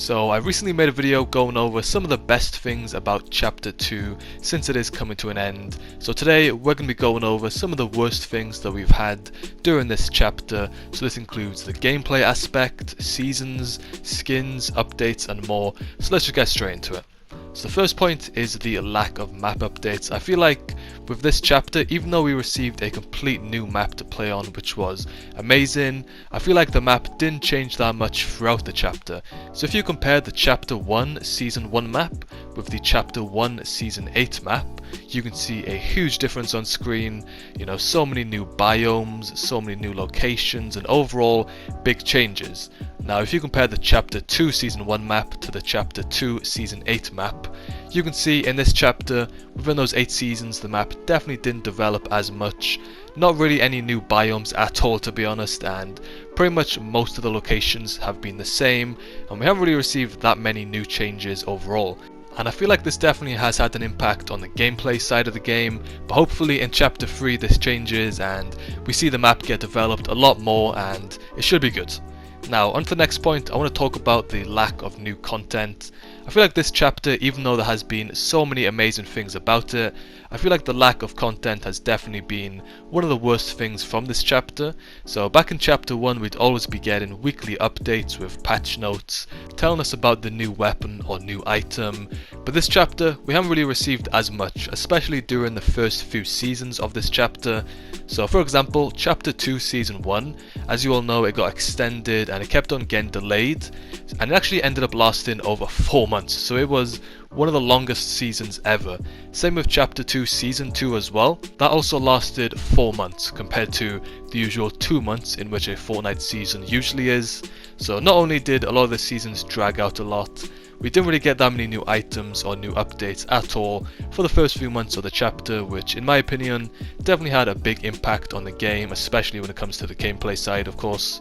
So I recently made a video going over some of the best things about Chapter 2 since it is coming to an end. So today we're going to be going over some of the worst things that we've had during this chapter. So this includes the gameplay aspect, seasons, skins, updates and more. So let's just get straight into it. So the first point is the lack of map updates. I feel like with this chapter, even though we received a complete new map to play on, which was amazing, I feel like the map didn't change that much throughout the chapter. So if you compare the Chapter 1 Season 1 map with the Chapter 1 Season 8 map, you can see a huge difference on screen. You know, so many new biomes, so many new locations, and overall big changes. Now if you compare the Chapter 2 Season 1 map to the Chapter 2 Season 8 map, you can see in this chapter, within those 8 seasons, the map definitely didn't develop as much. Not really any new biomes at all, to be honest, and pretty much most of the locations have been the same, and we haven't really received that many new changes overall. And I feel like this definitely has had an impact on the gameplay side of the game, but hopefully in Chapter 3 this changes and we see the map get developed a lot more and it should be good. Now on to the next point, I want to talk about the lack of new content. I feel like this chapter, even though there has been so many amazing things about it, I feel like the lack of content has definitely been one of the worst things from this chapter. So back in Chapter 1 we'd always be getting weekly updates with patch notes telling us about the new weapon or new item, but this chapter we haven't really received as much, especially during the first few seasons of this chapter. So for example, Chapter 2 Season 1, as you all know, it got extended and it kept on getting delayed, and it actually ended up lasting over 4 months, so it was one of the longest seasons ever. Same with Chapter 2 Season 2 as well, that also lasted 4 months compared to the usual 2 months in which a Fortnite season usually is. So not only did a lot of the seasons drag out a lot, we didn't really get that many new items or new updates at all for the first few months of the chapter, which in my opinion definitely had a big impact on the game, especially when it comes to the gameplay side of course.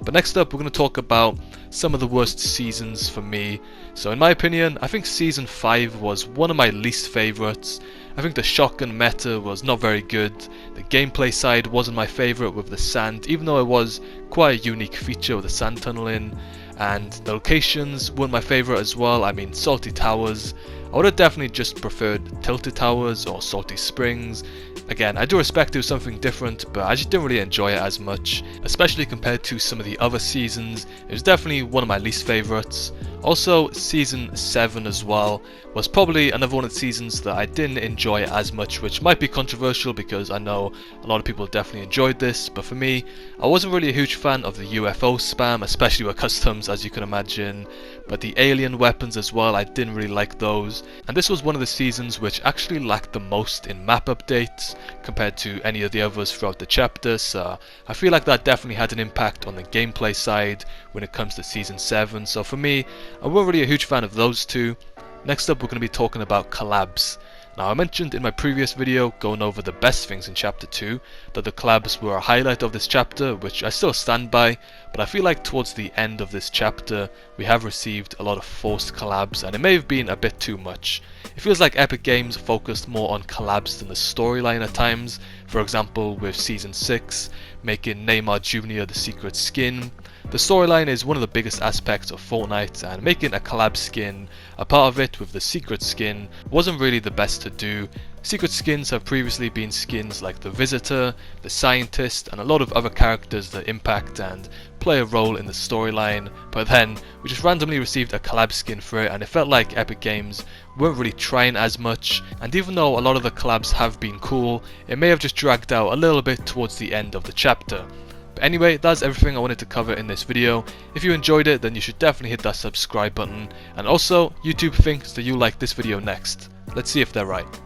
But next up we're going to talk about some of the worst seasons for me. So in my opinion, I think Season 5 was one of my least favourites. I think the shotgun meta was not very good. The gameplay side wasn't my favourite with the sand, even though it was quite a unique feature with the sand tunneling. And the locations weren't my favourite as well. I mean, Salty Towers, I would have definitely just preferred Tilted Towers or Salty Springs. Again, I do respect it was something different, but I just didn't really enjoy it as much, especially compared to some of the other seasons. It was definitely one of my least favourites. Also, Season 7 as well was probably another one of the seasons that I didn't enjoy as much, which might be controversial because I know a lot of people definitely enjoyed this, but for me, I wasn't really a huge fan of the UFO spam, especially with customs, as you can imagine, but the alien weapons as well, I didn't really like those. And this was one of the seasons which actually lacked the most in map updates compared to any of the others throughout the chapter, so I feel like that definitely had an impact on the gameplay side when it comes to Season 7, so for me, I wasn't really a huge fan of those two. Next up we're going to be talking about collabs. Now I mentioned in my previous video going over the best things in Chapter 2 that the collabs were a highlight of this chapter, which I still stand by, but I feel like towards the end of this chapter we have received a lot of forced collabs and it may have been a bit too much. It feels like Epic Games focused more on collabs than the storyline at times, for example with Season 6 making Neymar Jr. the secret skin. The storyline is one of the biggest aspects of Fortnite, and making a collab skin a part of it with the secret skin wasn't really the best to do. Secret skins have previously been skins like the Visitor, the Scientist, and a lot of other characters that impact and play a role in the storyline, but then we just randomly received a collab skin for it and it felt like Epic Games weren't really trying as much, and even though a lot of the collabs have been cool, it may have just dragged out a little bit towards the end of the chapter. But anyway, that's everything I wanted to cover in this video. If you enjoyed it, then you should definitely hit that subscribe button, and also YouTube thinks that you'll like this video next. Let's see if they're right.